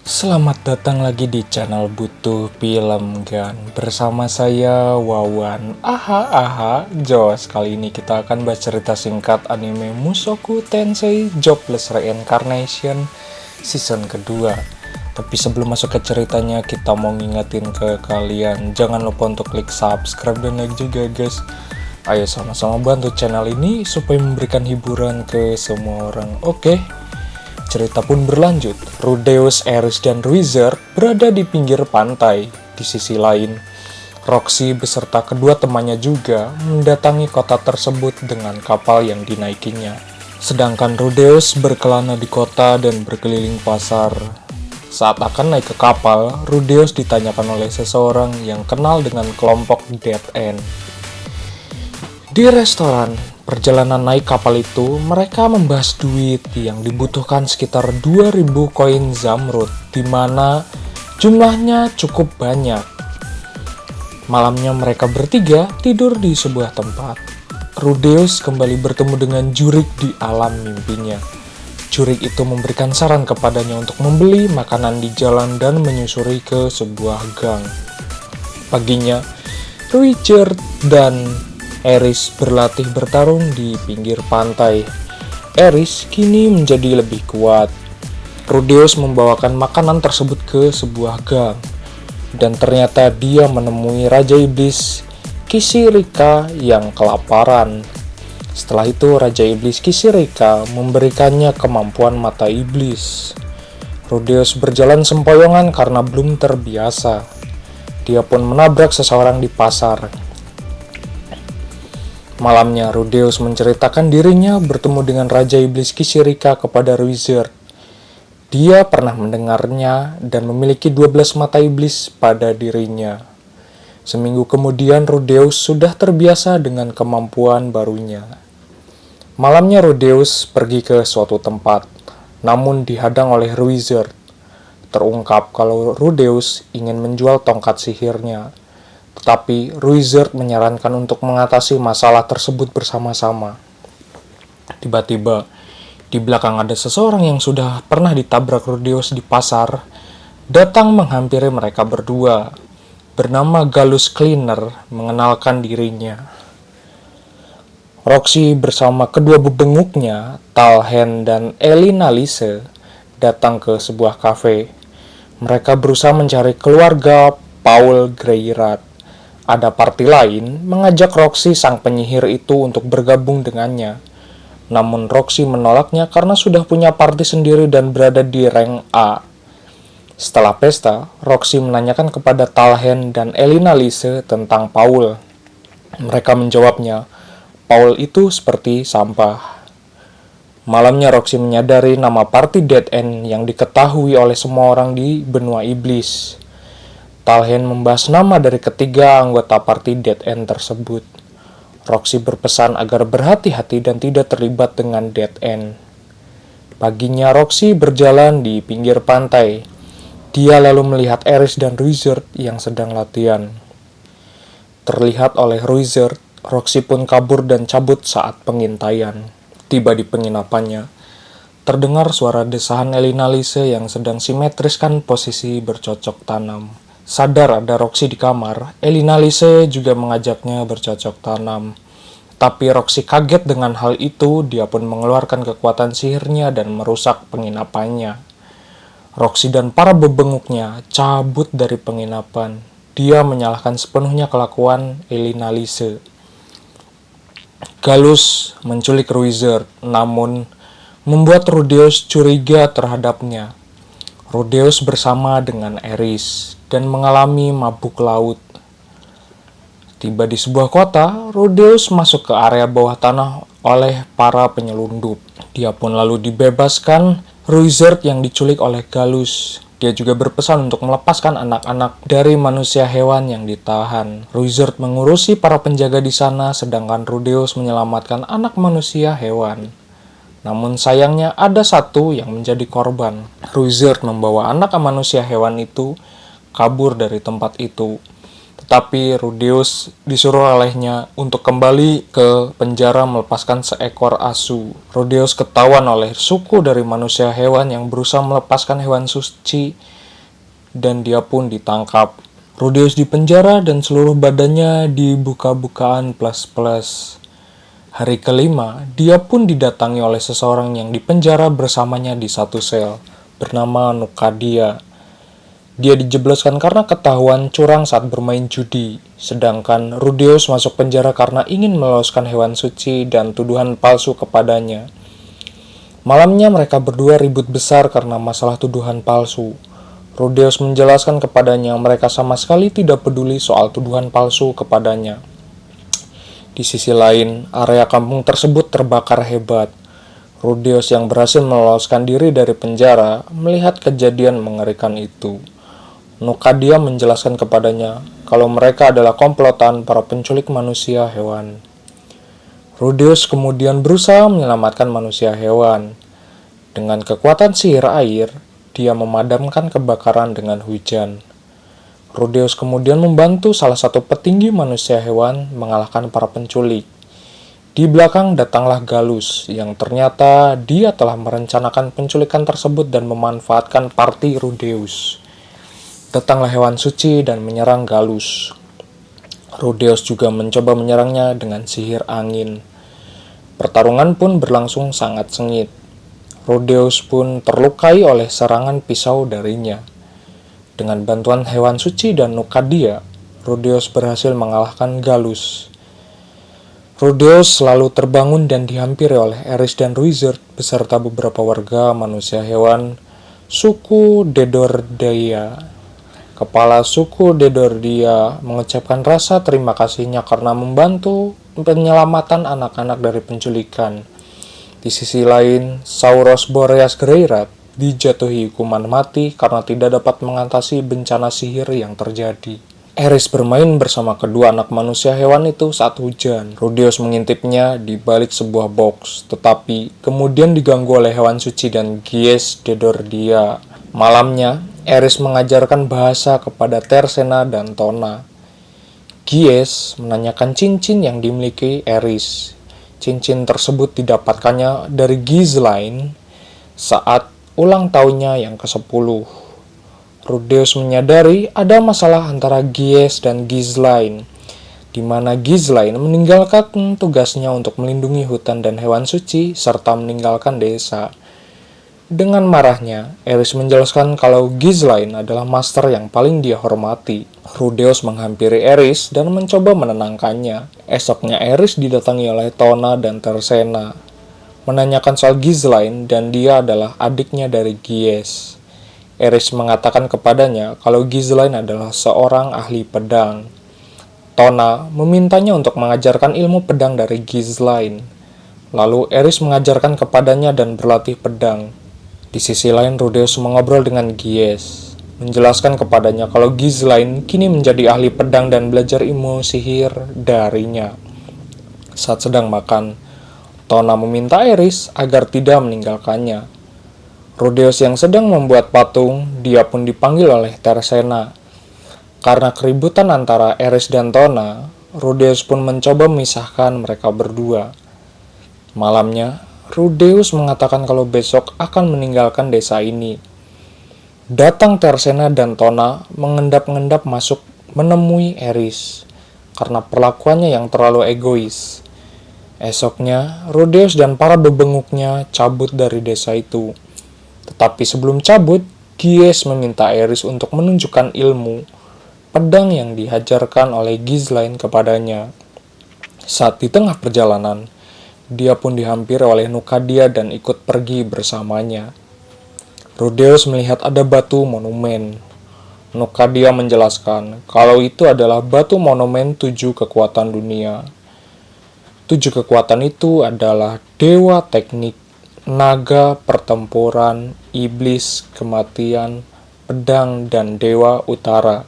Selamat datang lagi di channel Butuh Film Gan. Bersama saya Wawan. Jos. Kali ini kita akan bahas cerita singkat anime Mushoku Tensei Jobless Reincarnation season kedua. Tapi sebelum masuk ke ceritanya, kita mau ngingetin ke kalian, jangan lupa untuk klik subscribe dan like juga guys. Ayo sama-sama bantu channel ini supaya memberikan hiburan ke semua orang. Oke. Cerita pun berlanjut. Rudeus, Eris, dan Wizard berada di pinggir pantai. Di sisi lain, Roxy beserta kedua temannya juga mendatangi kota tersebut dengan kapal yang dinaikinya. Sedangkan Rudeus berkelana di kota dan berkeliling pasar. Saat akan naik ke kapal, Rudeus ditanyakan oleh seseorang yang kenal dengan kelompok Dead End. Di restoran perjalanan naik kapal itu, mereka membahas duit yang dibutuhkan sekitar 2000 koin zamrud, di mana jumlahnya cukup banyak. Malamnya mereka bertiga tidur di sebuah tempat. Rudeus kembali bertemu dengan Jurik di alam mimpinya. Jurik itu memberikan saran kepadanya untuk membeli makanan di jalan dan menyusuri ke sebuah gang. Paginya, Richard dan Eris berlatih bertarung di pinggir pantai. Eris kini menjadi lebih kuat. Rudeus membawakan makanan tersebut ke sebuah gang, dan ternyata dia menemui Raja Iblis Kisirika yang kelaparan. Setelah itu Raja Iblis Kisirika memberikannya kemampuan mata iblis. Rudeus berjalan sempoyongan karena belum terbiasa. Dia pun menabrak seseorang di pasar. Malamnya, Rudeus menceritakan dirinya bertemu dengan Raja Iblis Kisirika kepada Wizard. Dia pernah mendengarnya dan memiliki 12 mata iblis pada dirinya. Seminggu kemudian, Rudeus sudah terbiasa dengan kemampuan barunya. Malamnya, Rudeus pergi ke suatu tempat, namun dihadang oleh Wizard. Terungkap kalau Rudeus ingin menjual tongkat sihirnya. Tetapi Wizard menyarankan untuk mengatasi masalah tersebut bersama-sama. Tiba-tiba, di belakang ada seseorang yang sudah pernah ditabrak Rudeus di pasar, datang menghampiri mereka berdua. Bernama Gallus Cleaner mengenalkan dirinya. Roxy bersama kedua bebenguknya, Talhen dan Elina Lise, datang ke sebuah kafe. Mereka berusaha mencari keluarga Paul Greyrat. Ada party lain mengajak Roxy sang penyihir itu untuk bergabung dengannya. Namun Roxy menolaknya karena sudah punya party sendiri dan berada di rank A. Setelah pesta, Roxy menanyakan kepada Talhen dan Elina Lise tentang Paul. Mereka menjawabnya, Paul itu seperti sampah. Malamnya Roxy menyadari nama party Dead End yang diketahui oleh semua orang di benua iblis. Talhen membahas nama dari ketiga anggota party Dead End tersebut. Roxy berpesan agar berhati-hati dan tidak terlibat dengan Dead End. Paginya Roxy berjalan di pinggir pantai. Dia lalu melihat Eris dan Wizard yang sedang latihan. Terlihat oleh Wizard, Roxy pun kabur dan cabut saat pengintaian. Tiba di penginapannya, terdengar suara desahan Elina Lise yang sedang simetriskan posisi bercocok tanam. Sadar ada Roxy di kamar, Elina Lise juga mengajaknya bercocok tanam. Tapi Roxy kaget dengan hal itu, dia pun mengeluarkan kekuatan sihirnya dan merusak penginapannya. Roxy dan para bebenguknya cabut dari penginapan. Dia menyalahkan sepenuhnya kelakuan Elina Lise. Gallus menculik Wizard, namun membuat Rudeus curiga terhadapnya. Rudeus bersama dengan Eris dan mengalami mabuk laut. Tiba di sebuah kota, Rudeus masuk ke area bawah tanah oleh para penyelundup. Dia pun lalu dibebaskan Wizard yang diculik oleh Gallus. Dia juga berpesan untuk melepaskan anak-anak dari manusia hewan yang ditahan. Wizard mengurusi para penjaga di sana, sedangkan Rudeus menyelamatkan anak manusia hewan. Namun sayangnya ada satu yang menjadi korban. Wizard membawa anak manusia hewan itu kabur dari tempat itu. Tetapi Rudeus disuruh olehnya untuk kembali ke penjara melepaskan seekor asu. Rudeus ketahuan oleh suku dari manusia hewan yang berusaha melepaskan hewan suci dan dia pun ditangkap. Rudeus dipenjara dan seluruh badannya dibuka-bukaan plus-plus. Hari kelima, dia pun didatangi oleh seseorang yang dipenjara bersamanya di satu sel, bernama Nukadia. Dia dijebloskan karena ketahuan curang saat bermain judi, sedangkan Rudeus masuk penjara karena ingin meloloskan hewan suci dan tuduhan palsu kepadanya. Malamnya mereka berdua ribut besar karena masalah tuduhan palsu. Rudeus menjelaskan kepadanya mereka sama sekali tidak peduli soal tuduhan palsu kepadanya. Di sisi lain, area kampung tersebut terbakar hebat. Rudeus yang berhasil meloloskan diri dari penjara melihat kejadian mengerikan itu. Nukadia menjelaskan kepadanya kalau mereka adalah komplotan para penculik manusia hewan. Rudeus kemudian berusaha menyelamatkan manusia hewan. Dengan kekuatan sihir air, dia memadamkan kebakaran dengan hujan. Rudeus kemudian membantu salah satu petinggi manusia hewan mengalahkan para penculik. Di belakang datanglah Galus, yang ternyata dia telah merencanakan penculikan tersebut dan memanfaatkan parti Rudeus. Datanglah hewan suci dan menyerang Galus. Rudeus juga mencoba menyerangnya dengan sihir angin. Pertarungan pun berlangsung sangat sengit. Rudeus pun terlukai oleh serangan pisau darinya. Dengan bantuan hewan suci dan Nukadia, Rudeus berhasil mengalahkan Galus. Rudeus selalu terbangun dan dihampiri oleh Eris dan Wizard beserta beberapa warga manusia hewan suku Dedordia. Kepala suku Dedordia mengucapkan rasa terima kasihnya karena membantu penyelamatan anak-anak dari penculikan. Di sisi lain, Sauros Boreas Greirat dijatuhi hukuman mati karena tidak dapat mengatasi bencana sihir yang terjadi. Eris bermain bersama kedua anak manusia hewan itu saat hujan. Rudeus mengintipnya di balik sebuah box, tetapi kemudian diganggu oleh hewan suci dan Gies Dedordia. Malamnya, Eris mengajarkan bahasa kepada Tersena dan Tona. Gies menanyakan cincin yang dimiliki Eris. Cincin tersebut didapatkannya dari Ghislaine saat ulang tahunnya yang ke-10. Rudeus menyadari ada masalah antara Gies dan Ghislaine, di mana Ghislaine meninggalkan tugasnya untuk melindungi hutan dan hewan suci serta meninggalkan desa. Dengan marahnya, Eris menjelaskan kalau Ghislaine adalah master yang paling dia hormati. Rudeus menghampiri Eris dan mencoba menenangkannya. Esoknya Eris didatangi oleh Tona dan Tersena, menanyakan soal Ghislaine dan dia adalah adiknya dari Gies. Eris mengatakan kepadanya kalau Ghislaine adalah seorang ahli pedang. Tona memintanya untuk mengajarkan ilmu pedang dari Ghislaine. Lalu Eris mengajarkan kepadanya dan berlatih pedang. Di sisi lain, Rudeus mengobrol dengan Gies, menjelaskan kepadanya kalau Ghislaine kini menjadi ahli pedang dan belajar ilmu sihir darinya. Saat sedang makan, Tona meminta Eris agar tidak meninggalkannya. Rudeus yang sedang membuat patung, dia pun dipanggil oleh Tersena. Karena keributan antara Eris dan Tona, Rudeus pun mencoba memisahkan mereka berdua. Malamnya, Rudeus mengatakan kalau besok akan meninggalkan desa ini. Datang Tersena dan Tona mengendap-endap masuk menemui Eris karena perlakuannya yang terlalu egois. Esoknya, Rudeus dan para bebenguknya cabut dari desa itu. Tetapi sebelum cabut, Gies meminta Eris untuk menunjukkan ilmu pedang yang diajarkan oleh Ghislaine kepadanya. Saat di tengah perjalanan, dia pun dihampiri oleh Nukadia dan ikut pergi bersamanya. Rudeus melihat ada batu monumen. Nukadia menjelaskan kalau itu adalah batu monumen 7 kekuatan dunia. 7 kekuatan itu adalah dewa teknik, naga pertempuran, iblis, kematian, pedang, dan dewa utara.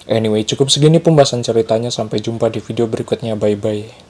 Anyway, cukup segini pembahasan ceritanya. Sampai jumpa di video berikutnya. Bye-bye.